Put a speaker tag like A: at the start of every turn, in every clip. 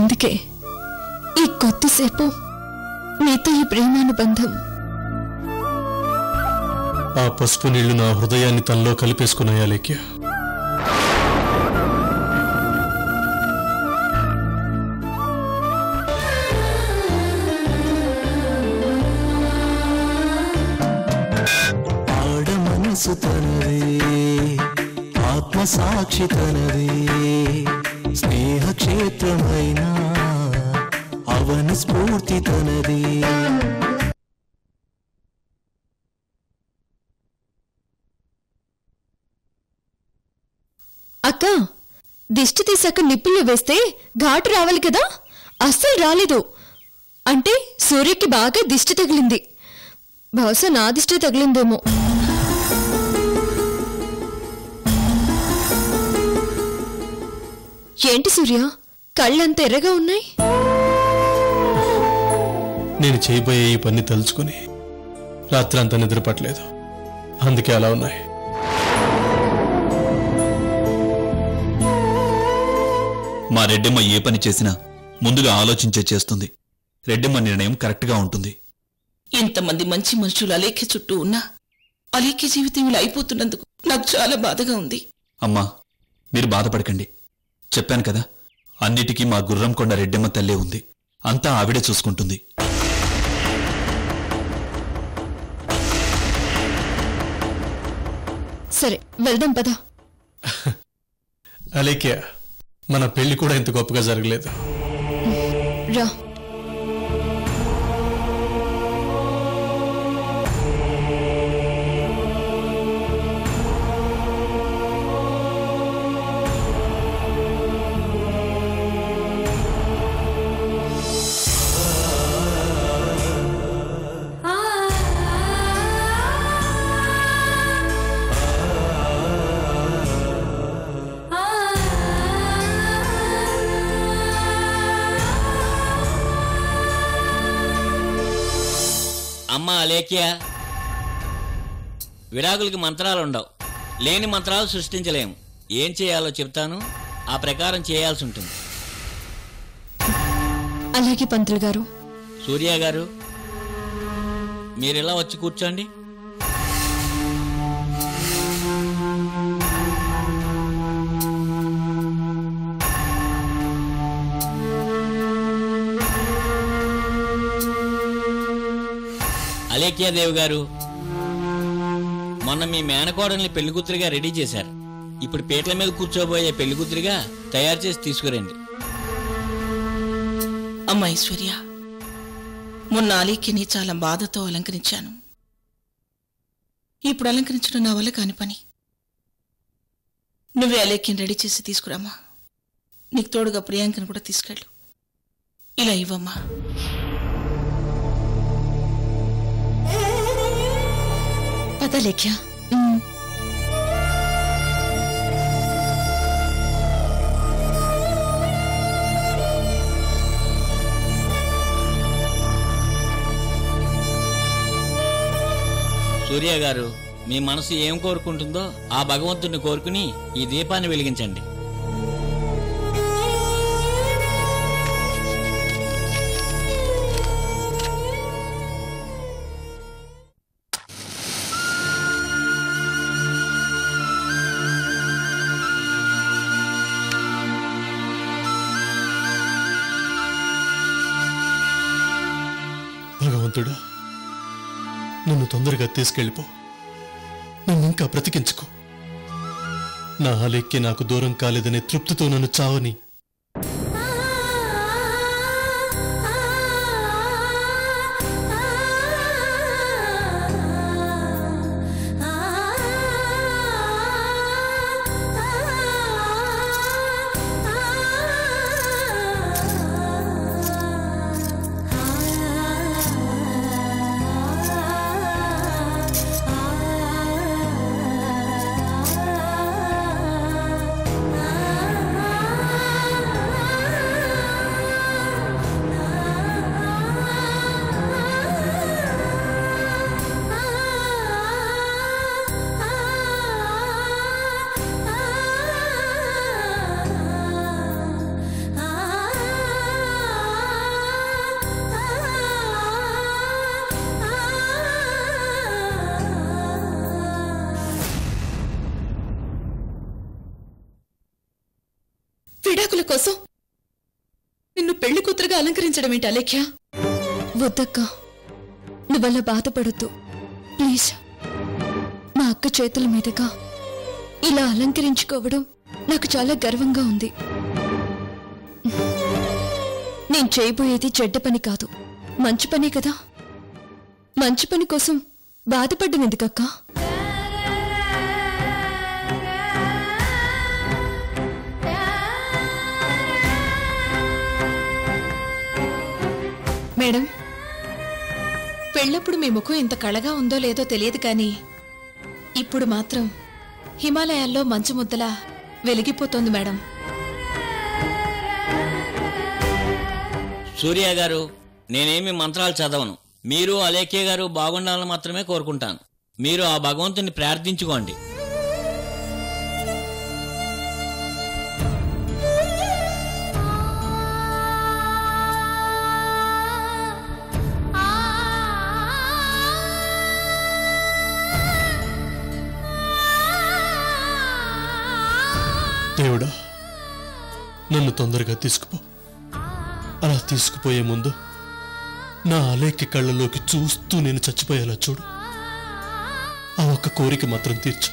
A: అందుకే ఈ కొద్దిసేపు మీతో ఈ ప్రేమానుబంధం.
B: ఆ పసుపు నీళ్లు నా హృదయాన్ని తనలో కలిపేసుకున్నాయా లేఖ్య?
C: ఆడ మనసు తనదే, ఆత్మసాక్షి తనదే, స్నేహ క్షేత్రమైన అవని స్ఫూర్తి తనదే.
A: అక్క, దిష్టి తీసాక నిప్పుల్లో వేస్తే ఘాటు రావాలి కదా, అస్సలు రాలేదు. అంటే సూర్యకి బాగా దిష్టి తగిలింది. బహుశా నా దిష్టి తగిలిందేమో. ఏంటి సూర్య, కళ్ళంత ఎర్రగా ఉన్నాయి?
B: నేను చేయబోయే ఈ పని తలుచుకుని రాత్రంతా నిద్రపట్టలేదు, అందుకే అలా ఉన్నాయి.
D: మా రెడ్డమ్మ ఏ పని చేసినా ముందుగా ఆలోచించే చేస్తుంది. రెడ్డమ్మ నిర్ణయం కరెక్ట్గా ఉంటుంది.
E: ఇంతమంది మంచి మనుషులు అలేఖ్య చుట్టూ ఉన్నా అలేఖ్య జీవితం ఇలా అయిపోతున్నందుకు నాకు చాలా బాధగా ఉంది.
D: అమ్మా, మీరు బాధపడకండి. చెప్పాను కదా, అన్నిటికీ మా గుర్రంకొండ రెడ్డమ్మ తల్లే ఉంది. అంతా ఆవిడే చూసుకుంటుంది.
A: సరే, వెళ్దాం పద.
B: అలేఖ్య, మన పెళ్లి కూడా ఇంత గొప్పగా జరగలేదు.
A: రా.
F: అమ్మ అలేఖ్య, విడాకులకి మంత్రాలుండవు. లేని మంత్రాలు సృష్టించలేము. ఏం చేయాలో చెప్తాను, ఆ ప్రకారం చేయాల్సి ఉంటుంది.
A: అలాగే పంతులు గారు.
F: సూర్య గారు, మీరిలా వచ్చి కూర్చోండి. అలేఖ్యాదేవి గారు, మొన్న మీ మేనకోడల్ని పెళ్లికూతురిగా రెడీ చేశారు. ఇప్పుడు పీటల మీద కూర్చోబోయే పెళ్లికూతురిగా తయారు చేసి తీసుకురండి.
E: అమ్మా ఐశ్వర్య, మొన్న అలేఖ్యని చాలా బాధతో అలంకరించాను. ఇప్పుడు అలంకరించడం నా వల్ల కాని పని. నువ్వే అలేఖ్యని రెడీ చేసి తీసుకురామ్మా. నీకు తోడుగా ప్రియాంకను కూడా తీసుకెళ్ళు. ఇలా ఇవ్వమ్మా.
A: పద లేఖ్య.
F: సూర్య గారు, మీ మనసు ఏం కోరుకుంటుందో ఆ భగవంతుడిని కోరుకుని ఈ దీపాన్ని వెలిగించండి.
B: భగవంతుడా, నన్ను తొందరగా తీసుకెళ్ళిపో. నన్ను ఇంకా బ్రతికించుకో. నా అలేఖ్య నాకు దూరం కాలేదనే తృప్తితో నన్ను చావని.
E: కోసం నిన్ను పెళ్లి కూతురుగా అలంకరించడం ఏంటి అలేఖ్య?
A: వద్దక్క, నువ్వలా బాధపడొద్దు ప్లీజ్. మా అక్క చేతుల మీదుగా ఇలా అలంకరించుకోవడం నాకు చాలా గర్వంగా ఉంది. నేను చేయబోయేది చెడ్డ పని కాదు, మంచి పనే కదా. మంచి పని కోసం బాధపడ్డం ఎందుకక్క?
E: మేడం, పెళ్ళప్పుడు మీ ముఖం ఇంత కళగా ఉందో లేదో తెలియదు కానీ ఇప్పుడు మాత్రం హిమాలయాల్లో మంచు ముద్దలా వెలిగిపోతోంది మేడం.
F: సూర్య గారు, నేనేమి మంత్రాలు చదవను. మీరు అలేఖ్య గారు బాగుండాలని మాత్రమే కోరుకుంటాను. మీరు ఆ భగవంతుని ప్రార్థించుకోండి.
B: దేవుడా, నన్ను తొందరగా తీసుకుపో. అలా తీసుకుపోయే ముందు నా అలేఖ్య కళ్ళలోకి చూస్తూ నేను చచ్చిపోయేలా చూడు. ఆ ఒక్క కోరిక మాత్రం తీర్చు.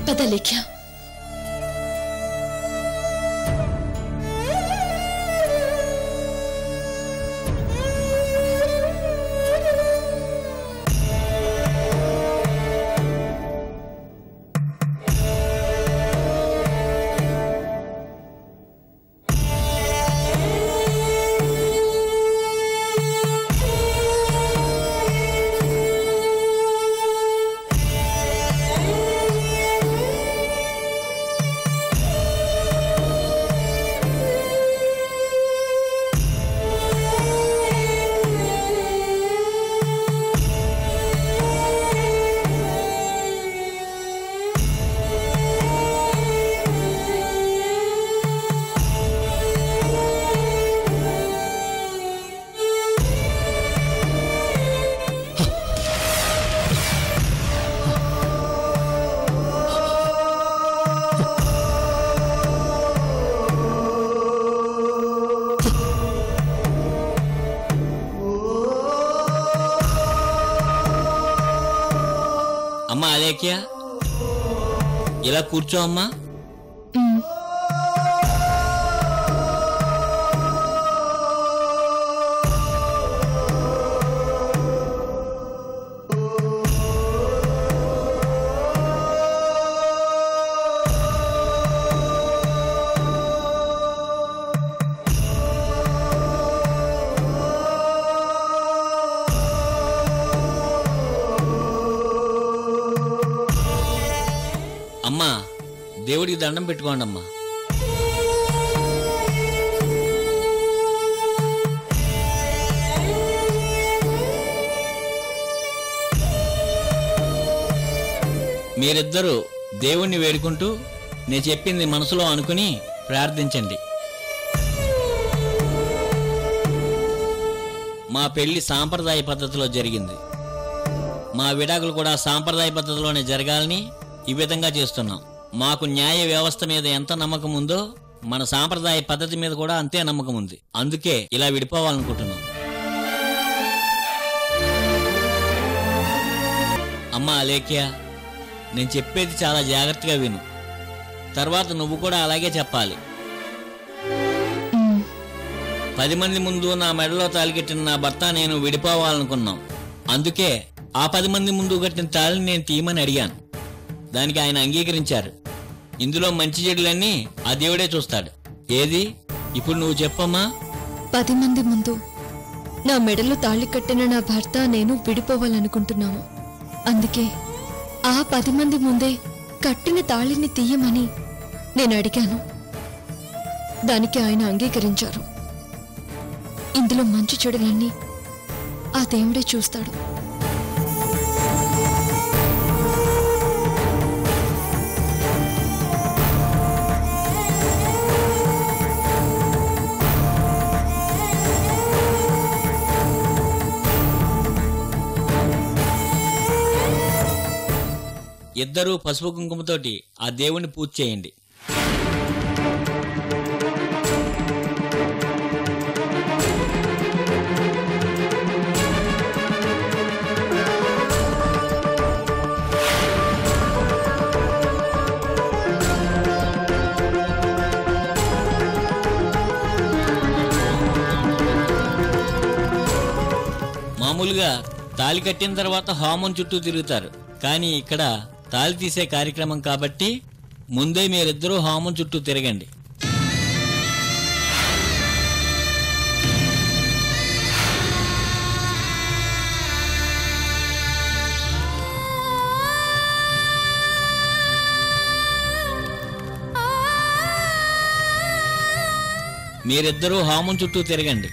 E: పద లేఖ్య.
F: అమ్మా అలేఖ్య, ఇలా కూర్చో అమ్మా. అమ్మా, దేవుడికి దండం పెట్టుకోండి అమ్మా. మీరిద్దరూ దేవుణ్ణి వేడుకుంటూ నేను చెప్పింది మనసులో అనుకుని ప్రార్థించండి. మా పెళ్లి సాంప్రదాయ పద్ధతిలో జరిగింది. మా విడాకులు కూడా సాంప్రదాయ పద్ధతిలోనే జరగాలని ఈ విధంగా చేస్తున్నాం. మాకు న్యాయ వ్యవస్థ మీద ఎంత నమ్మకం ఉందో మన సాంప్రదాయ పద్ధతి మీద కూడా అంతే నమ్మకం ఉంది. అందుకే ఇలా విడిపోవాలనుకుంటున్నాం. అమ్మా అలేఖ్య, నేను చెప్పేది చాలా జాగ్రత్తగా విను. తర్వాత నువ్వు కూడా అలాగే చెప్పాలి. 10 మంది ముందు నా మెడలో తాళికట్టిన నా భర్త నేను విడిపోవాలనుకున్నాం. అందుకే ఆ 10 మంది ముందు కట్టిన తాళిని నేను తీయమని అడిగాను. దానికి ఆయన అంగీకరించారు. ఇందులో మంచి చెడులన్నీ ఆ దేవుడే చూస్తాడు. ఏది ఇప్పుడు నువ్వు చెప్పమ్మా.
A: 10 మంది ముందు నా మెడలో తాళి కట్టిన నా భర్త నేను విడిపోవాలనుకుంటున్నాము. అందుకే ఆ 10 మంది ముందే కట్టిన తాళిని తీయమని నేను అడిగాను. దానికి ఆయన అంగీకరించారు. ఇందులో మంచి చెడులన్నీ ఆ దేవుడే చూస్తాడు.
F: ఇద్దరూ పసుపు కుంకుమతోటి ఆ దేవుణ్ణి పూజ చేయండి. మామూలుగా తాళి కట్టిన తర్వాత హోమం చుట్టూ తిరుగుతారు, కానీ ఇక్కడ తాళి తీసే కార్యక్రమం కాబట్టి ముందే మీరిద్దరూ హోమం చుట్టూ తిరగండి. మీరిద్దరూ హోమం చుట్టూ తిరగండి.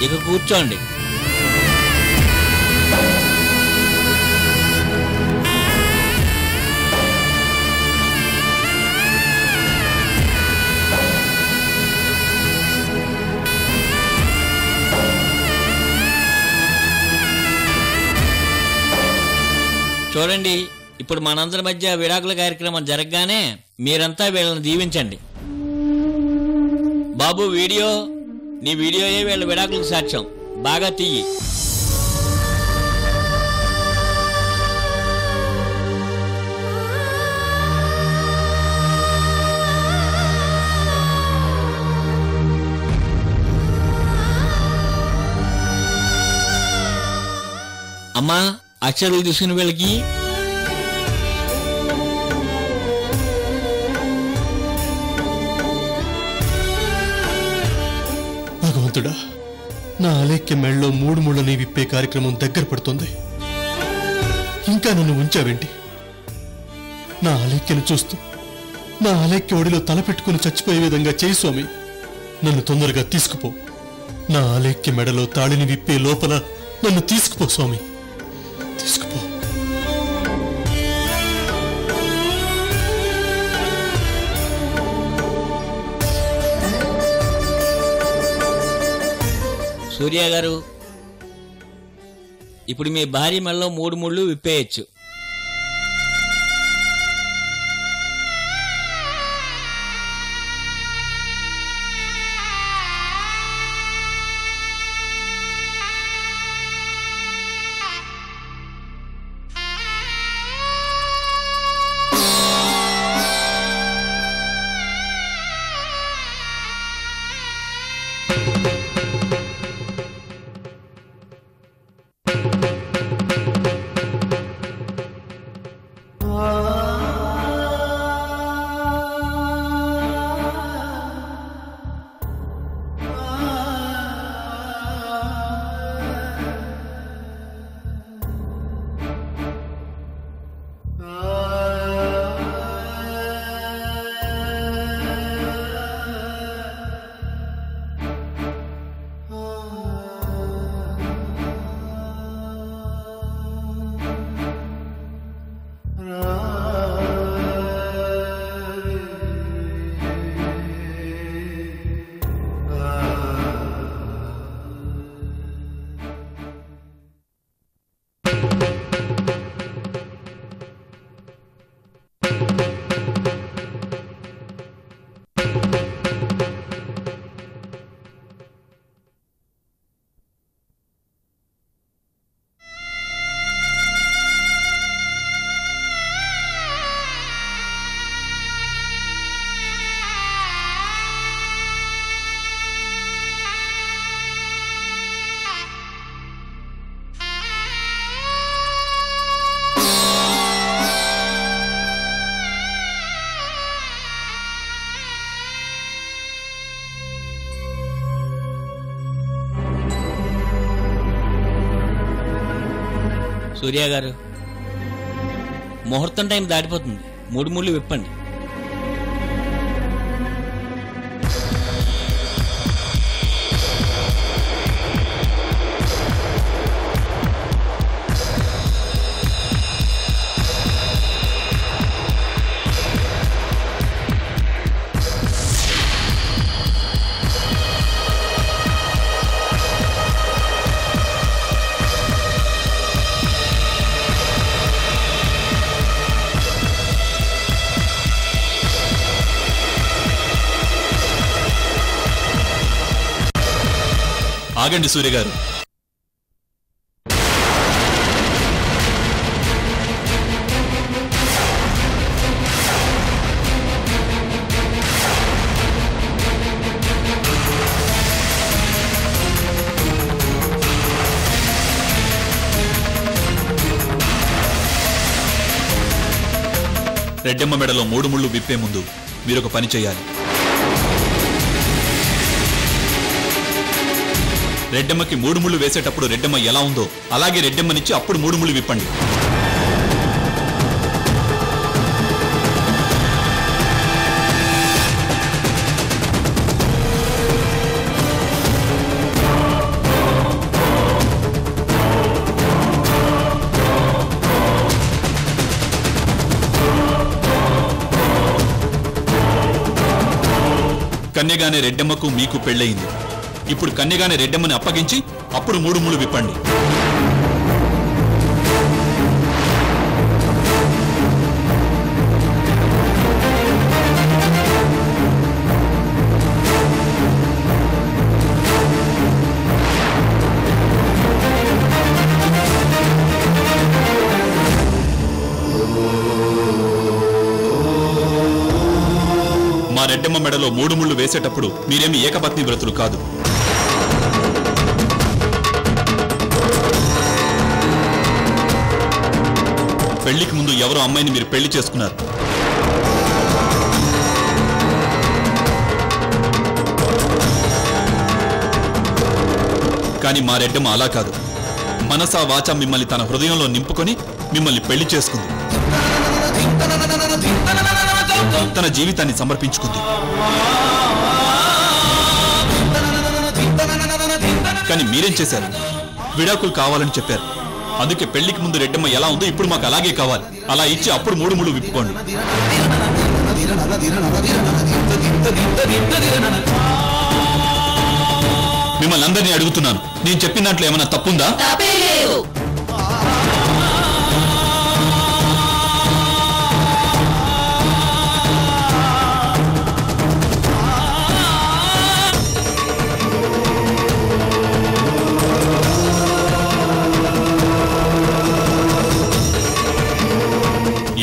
F: ఇక కూర్చోండి. చూడండి, ఇప్పుడు మనందరి మధ్య విడాకుల కార్యక్రమం జరగగానే మీరంతా వీళ్ళని దీవించండి. బాబు వీడియో, నీ వీడియోయే వీళ్ళ విడాకులకు సాక్ష్యం. బాగా తీయి. అమ్మా, అక్షరాలు తీసుకుని వీళ్ళకి.
B: భగవంతుడా, నా అలేఖ్య మెళ్ళలో మూడు ముళ్ళని విప్పే కార్యక్రమం దగ్గర పడుతుంది. ఇంకా నన్ను ఉంచావేంటి? నా అలేఖ్యను చూస్తూ నా అలేఖ్య ఒడిలో తలపెట్టుకుని చచ్చిపోయే విధంగా చేయి స్వామి. నన్ను తొందరగా తీసుకుపో. నా అలేఖ్య మెడలో తాళిని విప్పే లోపల నన్ను తీసుకుపో స్వామి, తీసుకుపో.
F: సూర్య గారు, ఇప్పుడు మీ భార్య మెడలో మూడు ముళ్ళు విప్పేయచ్చు. సూర్య గారు, ముహూర్తం టైం దాటిపోతుంది. 3 ముళ్ళు విప్పండి.
D: ఆగండి సూర్య గారు. రెడ్డమ్మ మెడలో 3 ముళ్ళు విప్పే ముందు మీరొక పని చేయాలి. రెడ్డమ్మకి 3 ముళ్ళు వేసేటప్పుడు రెడ్డమ్మ ఎలా ఉందో అలాగే రెడ్డమ్మనిచ్చి అప్పుడు 3 ముళ్ళు విప్పండి. కన్యగానే రెడ్డమ్మకు మీకు పెళ్ళయింది. ఇప్పుడు కన్యగానే రెడ్డమ్మని అప్పగించి అప్పుడు 3 ముళ్ళు విప్పండి. మా రెడ్డమ్మ మెడలో 3 ముళ్ళు వేసేటప్పుడు మీరేమి ఏకపత్ని వ్రతులు కాదు. పెళ్లికి ముందు ఎవరో అమ్మాయిని మీరు పెళ్లి చేసుకున్నారు. కానీ మా రెడ్డమ్మ అలా కాదు. మనసా వాచా మిమ్మల్ని తన హృదయంలో నింపుకొని మిమ్మల్ని పెళ్లి చేసుకుంది. తన జీవితాన్ని సమర్పించుకుంది. కానీ మీరేం చేశారు? విడాకులు కావాలని చెప్పారు. అందుకే పెళ్లికి ముందు రెడ్డమ్మ ఎలా ఉందో ఇప్పుడు మాకు అలాగే కావాలి. అలా ఇచ్చి అప్పుడు 3 ముళ్ళు విప్పుకోండి. మిమ్మల్ని అందరినీ అడుగుతున్నాను, నేను చెప్పిన దాంట్లో ఏమైనా తప్పుందా?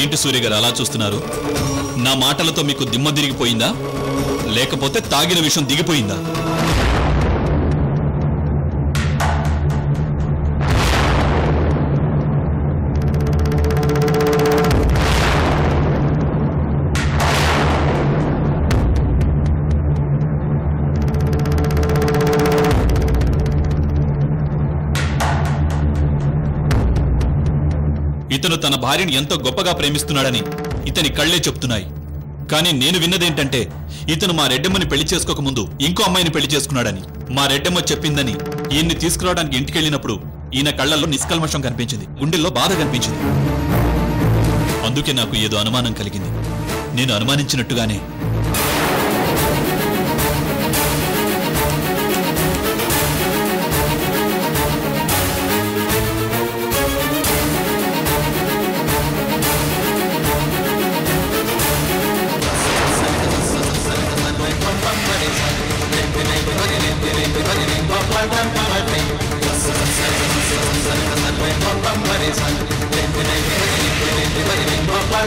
D: ఏంటి సూర్య గారు అలా చూస్తున్నారు? నా మాటలతో మీకు దిమ్మ తిరిగిపోయిందా, లేకపోతే తాగిన విషయం దిగిపోయిందా? ఇతను తన భార్యను ఎంతో గొప్పగా ప్రేమిస్తున్నాడని ఇతని కళ్లే చెప్తున్నాయి. కానీ నేను విన్నదేంటంటే ఇతను మా రెడ్డమ్మని పెళ్లి చేసుకోక ముందు ఇంకో అమ్మాయిని పెళ్లి చేసుకున్నాడని. మా రెడ్డమ్మ చెప్పిందని ఈయన్ని తీసుకురావడానికి ఇంటికెళ్ళినప్పుడు ఈయన కళ్లల్లో నిష్కల్మషం కనిపించింది, గుండెల్లో బాధ కనిపించింది. అందుకే నాకు ఏదో అనుమానం కలిగింది. నేను అనుమానించినట్టుగానే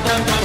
C: Bam bam